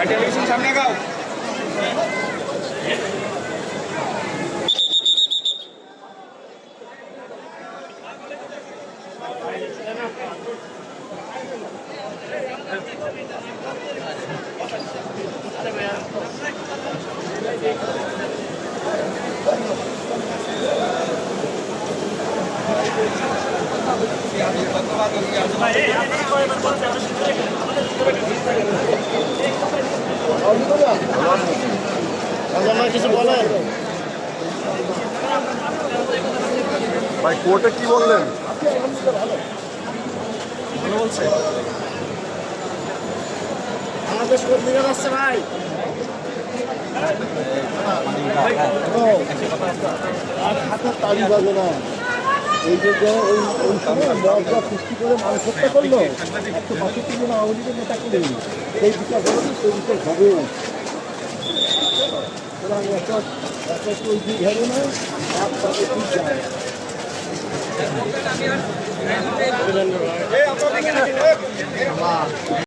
Television সামনে গাও। কিছু বলেন ভাই, কোর্টে কি বললেন? ভালো বলছে আমাদের কোর্ট নিয়ে আসছে ভাই। আর হাতের তালি বাজে না। এই যে ওই সময় মর্যাদা সৃষ্টি করে মানুষ হত্যা করলো, 165 জন আওয়ামী লীগের নেতা করে সেই বিচার হবে, সেই বিচার হবে। সুতরাং একটা ওই দিক হবে না, আর তাকে ঠিক যায়।